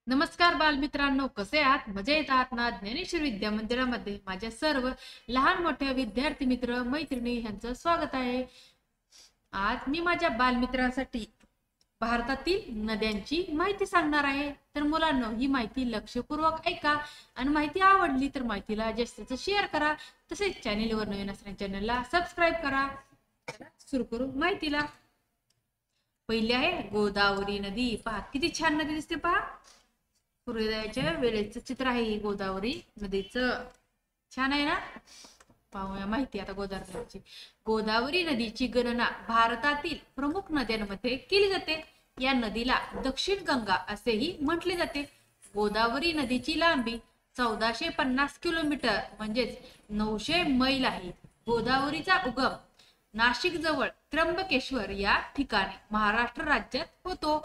नमस्कार बालमित्रांनो, कसे आहात? मजेत आहात ना? ज्ञानेश्वर विद्या मंदिरामध्ये माझ्या सर्व लहान मोठ्या विद्यार्थी मित्र मैत्रिणी यांचं स्वागत आहे. आज मी माझ्या बालमित्रांसाठी भारतातील नद्यांची माहिती सांगणार आहे. तर मुलांनो, ही माहिती लक्षपूर्वक ऐका आणि माहिती आवडली तर माहितीला जास्तीत शेअर करा. तसेच चॅनेलवर नवीन असणाऱ्या चॅनेलला सबस्क्राईब करा. सुरू करू माहितीला. पहिली आहे गोदावरी नदी. पहा किती छान नदी दिसते. पहा सूर्योदयाच्या वेळेचं चित्र आहे ही गोदावरी नदीचं. छान आहे ना? पाहूया माहिती आता गोदावरी नदीची. गोदावरी नदीची गणना भारतातील प्रमुख नद्यांमध्ये केली जाते. या नदीला दक्षिण गंगा असेही म्हटले जाते. गोदावरी नदीची लांबी 1450 किलोमीटर म्हणजेच 900 मैल आहे. गोदावरीचा उगम नाशिक जवळ त्र्यंबकेश्वर या ठिकाणी महाराष्ट्र राज्यात होतो.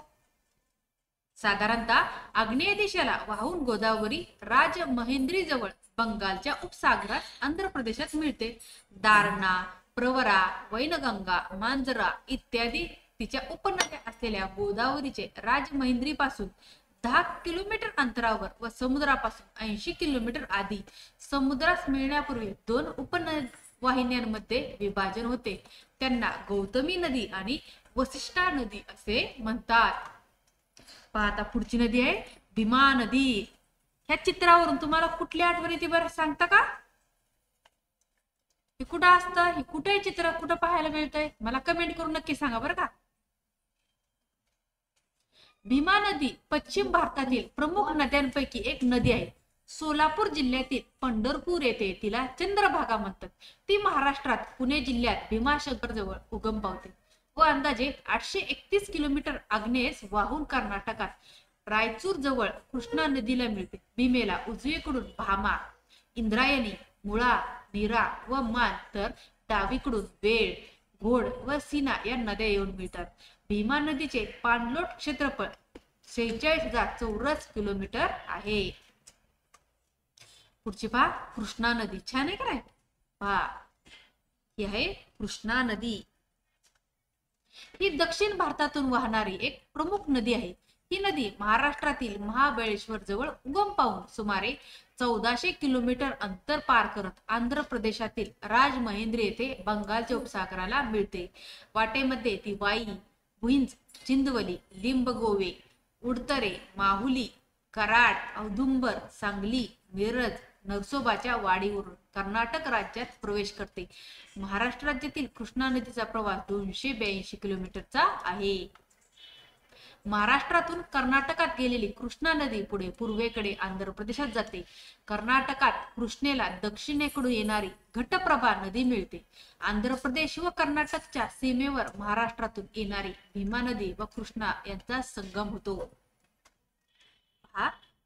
साधारणतः आग्नेय दिशेला वाहून गोदावरी राजमहेंद्री जवळ बंगालच्या उपसागरात आंध्र प्रदेशात मिळते. दारणा, प्रवरा, वैनगंगा, मांजरा इत्यादी तिच्या उपनद्या असलेल्या गोदावरीचे राजमहेंद्री पासून 10 किलोमीटर अंतरावर व समुद्रापासून 80 किलोमीटर आधी समुद्रास मिळण्यापूर्वी दोन उपनवाहिन्यांमध्ये विभाजन होते. त्यांना गौतमी नदी आणि वसिष्ठा नदी असे म्हणतात. आता पुढची नदी आहे भीमा नदी. ह्या चित्रावरून तुम्हाला कुठली आठवण येते बरं, सांगता का? हे कुठं असतं? हे कुठे चित्र कुठं पाहायला मिळतंय? मला कमेंट करून नक्की सांगा बरं का. भीमा नदी पश्चिम भारतातील प्रमुख नद्यांपैकी एक नदी आहे. सोलापूर जिल्ह्यातील पंढरपूर येथे तिला चंद्रभागा म्हणतात. ती महाराष्ट्रात पुणे जिल्ह्यात भीमाशंकर जवळ उगम पावते व अंदाजे 831 किलोमीटर आग्नेयेस वाहून कर्नाटकात रायचूर जवळ कृष्णा नदीला मिळते. भीमेला उजवीकडून भामा, इंद्रायणी, मुळा, नीरा व मान तर डावीकडून वेळ, घोड व सीना या नद्या येऊन मिळतात. भीमा नदीचे पाणलोट क्षेत्रफळ 46,000 चौरस किलोमीटर आहे. पुढची पहा कृष्णा नदी. छान आहे का नाही? पहा ही आहे कृष्णा नदी. ही दक्षिण भारतातून वाहणारी एक प्रमुख नदी आहे. ही नदी महाराष्ट्रातील महाबळेश्वर जवळ उगम पावून सुमारे 1400 किलोमीटर अंतर पार करत आंध्र प्रदेशातील राजमहेंद्री येथे बंगालच्या उपसागराला मिळते. वाटेमध्ये ती वाई, भुईंज, चिंदवली, लिंबगोवे, उडतरे, माहुली, कराड, औदुंबर, सांगली, मिरज, नरसोबाच्या वाडीवरून कर्नाटक राज्यात प्रवेश करते. महाराष्ट्र राज्यातील कृष्णा नदीचा प्रवास 282 किलोमीटरचा आहे. महाराष्ट्रातून कर्नाटकात गेलेली कृष्णा नदी पुढे पूर्वेकडे आंध्र प्रदेशात जाते. कर्नाटकात कृष्णेला दक्षिणेकडून येणारी घटप्रभा नदी मिळते. आंध्र प्रदेश व कर्नाटकच्या सीमेवर महाराष्ट्रातून येणारी भीमा नदी व कृष्णा यांचा संगम होतो.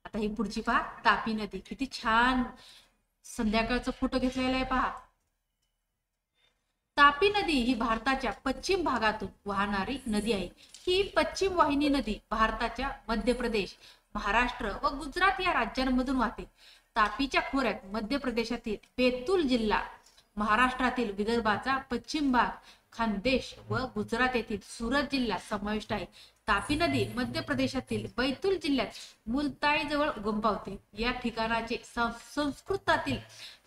आता ही पुढची पहा तापी नदी. किती छान संध्याकाळचा फोटो घेतलेला आहे पहा. तापी नदी ही भारताच्या पश्चिम भागातून वाहणारी नदी आहे. ही पश्चिम वाहिनी नदी भारताच्या मध्य प्रदेश, महाराष्ट्र व गुजरात या राज्यांमधून वाहते. तापीच्या खोऱ्यात मध्य प्रदेशातील बेतूल जिल्हा, महाराष्ट्रातील विदर्भाचा पश्चिम भाग, खानदेश व गुजरात येथील सुरत जिल्हा समाविष्ट आहे. तापी नदी मध्य प्रदेशातील बैतूल जिल्ह्यात मुलताई जवळ उगम पावते. या ठिकाणाचे संस्कृतातील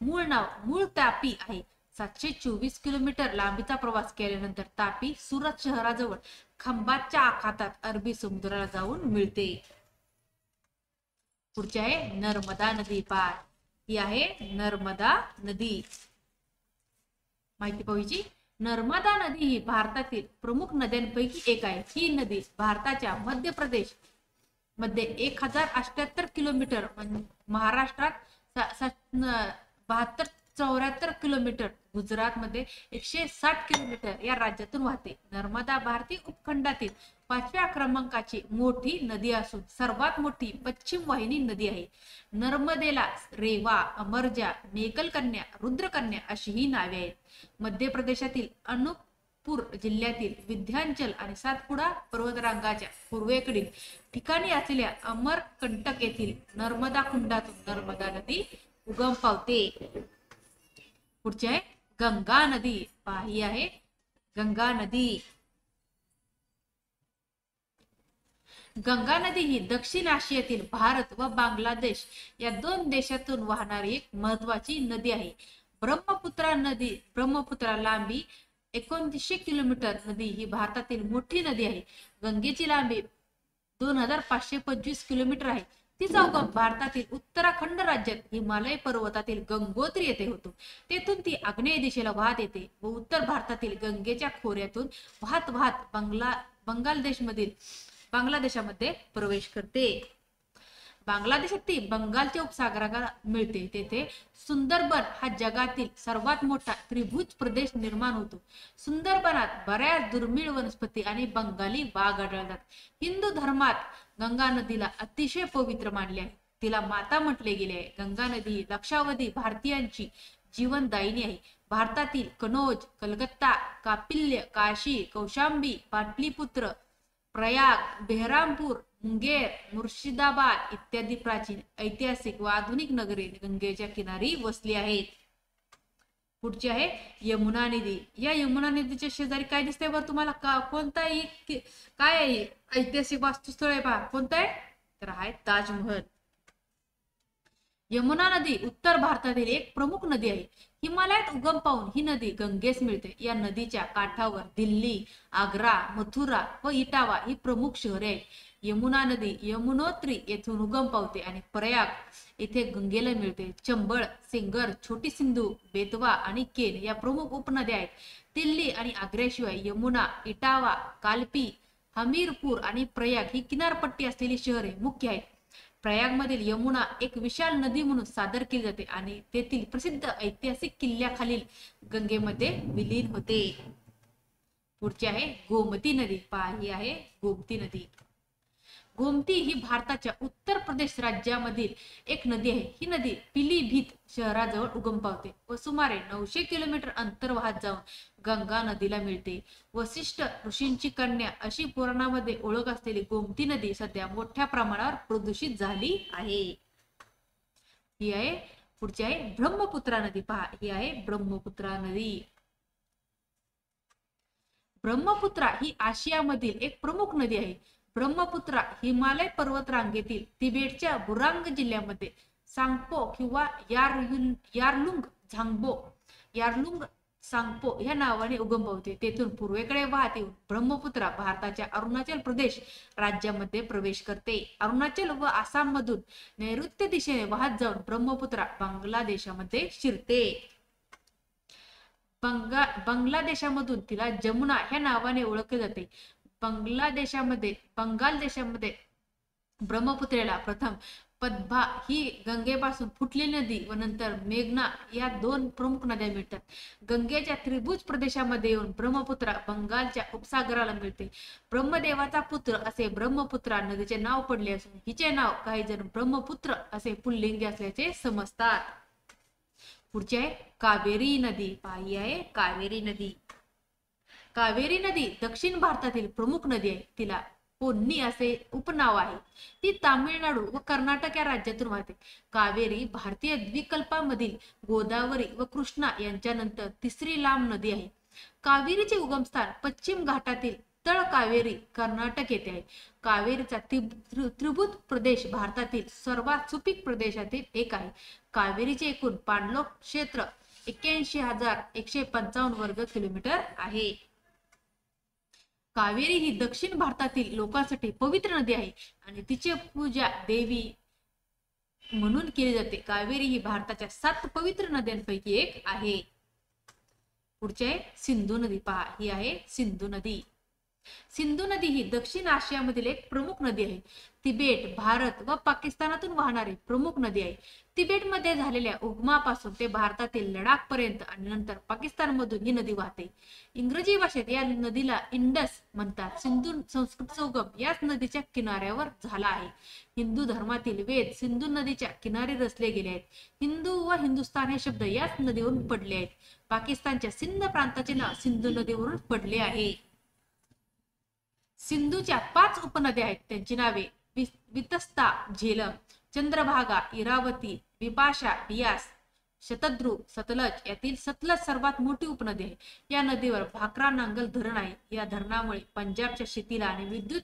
मूळ नाव मूळ तापी आहे. 724 किलोमीटर लांबीचा प्रवास केल्यानंतर तापी सुरत शहराजवळ खंभातच्या आखातात अरबी समुद्राला जाऊन मिळते. पुढची आहे नर्मदा नदी. पार ही आहे नर्मदा नदी. माहिती पाहिजे. नर्मदा नदी ही भारतातील प्रमुख नद्यांपैकी एक आहे. ही नदी भारताच्या मध्य प्रदेश मध्ये 1078 किलोमीटर, महाराष्ट्रात 72-74 किलोमीटर, गुजरात मध्ये 160 किलोमीटर या राज्यातून वाहते. नर्मदा भारतीय उपखंडातील 5व्या क्रमांकाची मोठी नदी असून सर्वात मोठी पश्चिम वाहिनी नदी आहे. नर्मदेला रेवा, अमरजा, मेकलकन्या, रुद्रकन्या अशी ही नावे आहेत. मध्य प्रदेशातील अनूपपूर जिल्ह्यातील विंध्याचल आणि सातपुडा पर्वतरांगाच्या पूर्वेकडील ठिकाणी असलेल्या अमरकंटक येथील नर्मदा कुंडातून नर्मदा नदी उगम पावते. पुढची आहे गंगा नदी. ही आहे गंगा नदी. गंगा नदी ही दक्षिण आशियातील भारत व बांगलादेश या दोन देशातून वाहणारी एक महत्वाची नदी आहे. ब्रह्मपुत्रा लांबी 2900 किलोमीटर. नदी ही भारतातील मोठी नदी आहे. गंगेची लांबी 2525 किलोमीटर आहे. तिचा उगम भारतातील उत्तराखंड राज्यात हिमालय पर्वतातील गंगोत्री येथे होतो. तेथून ती आग्नेय दिशेला वाहत येते व उत्तर भारतातील गंगेच्या खोऱ्यातून वाहत वाहत बांगलादेशामध्ये प्रवेश करते. बांगलादेशात ती बंगालच्या उपसागराला मिळते. तेथे सुंदरबन हा जगातील सर्वात मोठा त्रिभुज प्रदेश निर्माण होतो. सुंदरबनात बऱ्याच दुर्मिळ वनस्पती आणि बंगाली वाघ आढळतात. हिंदू धर्मात गंगा नदीला अतिशय पवित्र मानले आहे. तिला माता म्हटले गेले आहे. गंगा नदी लक्षावधी भारतीयांची जीवनदायिनी आहे. भारतातील कनौज, कलकत्ता, कापिल्य, काशी, कौशांबी, पाटलीपुत्र, प्रयाग, बेहरामपूर, मुंगेर, मुर्शिदाबाद इत्यादी प्राचीन, ऐतिहासिक व आधुनिक नगरे गंगेच्या किनारी वसली आहेत. पुढची आहे यमुना नदी. या यमुना नदीच्या शेजारी काय दिसतंय बरं तुम्हाला? कोणता काय आहे ऐतिहासिक वास्तुस्थळ आहे पहा. कोणतं आहे? तर आहे ताजमहल. यमुना नदी उत्तर भारतातील एक प्रमुख नदी आहे. हिमालयात उगम पावून ही नदी गंगेस मिळते. या नदीच्या काठावर दिल्ली, आग्रा, मथुरा व इटावा ही प्रमुख शहरे आहेत. यमुना नदी यमुनोत्री येथून उगम पावते आणि प्रयाग येथे गंगेला मिळते. चंबळ, सेंगर, छोटी सिंधू, बेतवा आणि केन या प्रमुख उपनद्या आहेत. दिल्ली आणि आग्र्याशिवाय यमुना, इटावा, कालपी, हमीरपूर आणि प्रयाग ही किनारपट्टी असलेली शहरे मुख्य आहेत. प्रयागमधील यमुना एक विशाल नदी म्हणून सादर केली जाते आणि तेथील प्रसिद्ध ऐतिहासिक किल्ल्याखालील गंगेमध्ये विलीन होते. पुढची आहे गोमती नदी. पहा ही आहे गोमती नदी. गोमती ही भारताच्या उत्तर प्रदेश राज्यामधील एक नदी आहे. ही नदी पिलीभीत शहराजवळ उगम पावते व सुमारे 900 किलोमीटर अंतर वाहत जाऊन गंगा नदीला मिळते. वशिष्ठ ऋषींची कन्या अशी पुराणामध्ये ओळख असलेली गोमती नदी सध्या मोठ्या प्रमाणावर प्रदूषित झाली आहे. ही आहे पुढची आहे ब्रह्मपुत्रा नदी. पहा ही आहे ब्रह्मपुत्रा नदी. ब्रह्मपुत्रा ही आशियामधील एक प्रमुख नदी आहे. ब्रह्मपुत्रा हिमालय पर्वत रांगेतील तिबेटच्या बुरांग जिल्ह्यामध्ये सांगपो किंवा यारलुंग सांगपो या नावाने उगम पावते. तेथून पूर्वेकडे वाहत येऊन ब्रह्मपुत्रा भारताच्या अरुणाचल प्रदेश राज्यामध्ये प्रवेश करते. अरुणाचल व आसाम मधून नैऋत्य दिशेने वाहत जाऊन ब्रह्मपुत्रा बांगलादेशामध्ये शिरते. बांगलादेशामधून तिला जमुना ह्या नावाने ओळखले जाते. बंगाल देशामध्ये ब्रह्मपुत्रेला प्रथम पद्भा ही गंगेपासून फुटलेली नदी व नंतर मेघना या दोन प्रमुख नद्या मिळतात. गंगेच्या त्रिभुज प्रदेशामध्ये येऊन ब्रह्मपुत्रा बंगालच्या उपसागराला मिळते. ब्रह्मदेवाचा पुत्र असे ब्रह्मपुत्रा नदीचे नाव पडले असून हिचे नाव काही जण ब्रह्मपुत्र असे पुल्लिंगी असल्याचे समजतात. पुढची आहे कावेरी नदी. पाही आहे कावेरी नदी. कावेरी नदी दक्षिण भारतातील प्रमुख नदी आहे. तिला पोन्नी असे उपनाव आहे. ती तामिळनाडू व कर्नाटक या राज्यातून वाहते. कावेरी भारतीय द्वीपकल्पामधील गोदावरी व कृष्णा यांच्यानंतर तिसरी लांब नदी आहे. कावेरीचे उगमस्थान पश्चिम घाटातील तळ कावेरी कर्नाटक येथे आहे. कावेरीचा त्रिभुज प्रदेश भारतातील सर्वात सुपीक प्रदेशातील एक आहे. कावेरीचे एकूण पाणलोट क्षेत्र 81,155 वर्ग किलोमीटर आहे. कावेरी ही दक्षिण भारतातील लोकांसाठी पवित्र नदी आहे आणि तिची पूजा देवी म्हणून केली जाते. कावेरी ही भारताच्या 7 पवित्र नद्यांपैकी एक आहे. पुढचे आहे सिंधू नदी. पहा ही आहे सिंधू नदी. सिंधू नदी ही दक्षिण आशियामधील एक प्रमुख नदी आहे. तिबेट, भारत व पाकिस्तानातून वाहणारी प्रमुख नदी आहे. तिबेटमध्ये झालेल्या उगमापासून ते भारतातील लडाख पर्यंत आणि नंतर पाकिस्तान मधून ही नदी वाहते. इंग्रजी भाषेत या नदीला इंडस म्हणतात. सिंधू संस्कृतचा उगम याच नदीच्या किनाऱ्यावर झाला आहे. हिंदू धर्मातील वेद सिंधू नदीच्या किनारी रचले गेले आहेत. हिंदू व हिंदुस्तान हे शब्द याच नदीवरून पडले आहेत. पाकिस्तानच्या सिंध प्रांताचे नाव सिंधू नदीवरून पडले आहे. सिंधूच्या 5 उपनद्या आहेत. त्यांची नावे वितस्ता, झेलम, चंद्रभागा, इरावती, बिपाशा, बियास, शतद्रू, सतलज. यातील सतलज सर्वात मोठी उपनदी आहे. या नदीवर भाकरा नांगल धरण आहे. या धरणामुळे पंजाबच्या शेतीला आणि विद्युत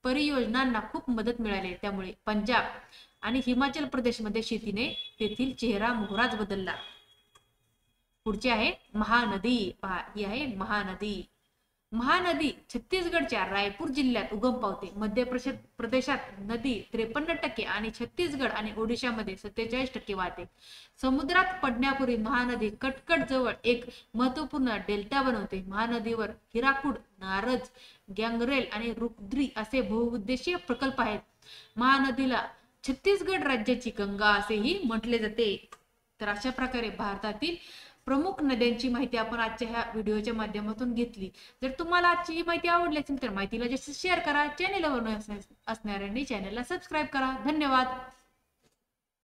परियोजनांना खूप मदत मिळाली. त्यामुळे पंजाब आणि हिमाचल प्रदेशमध्ये शेतीने तेथील चेहरा मोहराच बदलला. पुढची आहे महानदी. पहा, ही आहे महानदी. महानदी छत्तीसगडच्या रायपूर जिल्ह्यात उगम पावते. मध्य प्रदेशात नदी 53% आणि छत्तीसगड आणि ओडिशामध्ये 47% वाहते. समुद्रात पडण्यापूर्वी महानदी कटकट जवळ एक महत्वपूर्ण डेल्टा बनवते. महानदीवर हिराकूड, नारज, गँगरेल आणि रुद्री असे बहुउद्देशीय प्रकल्प आहेत. महानदीला छत्तीसगड राज्याची गंगा असेही म्हटले जाते. तर अशा प्रकारे भारतातील प्रमुख नद्यांची माहिती आपण आजच्या ह्या व्हिडिओच्या माध्यमातून घेतली. जर तुम्हाला आजची ही माहिती आवडली असेल तर माहितीला जास्त शेअर करा. चॅनेलवर असणाऱ्यांनी चॅनेलला सबस्क्राईब करा. धन्यवाद.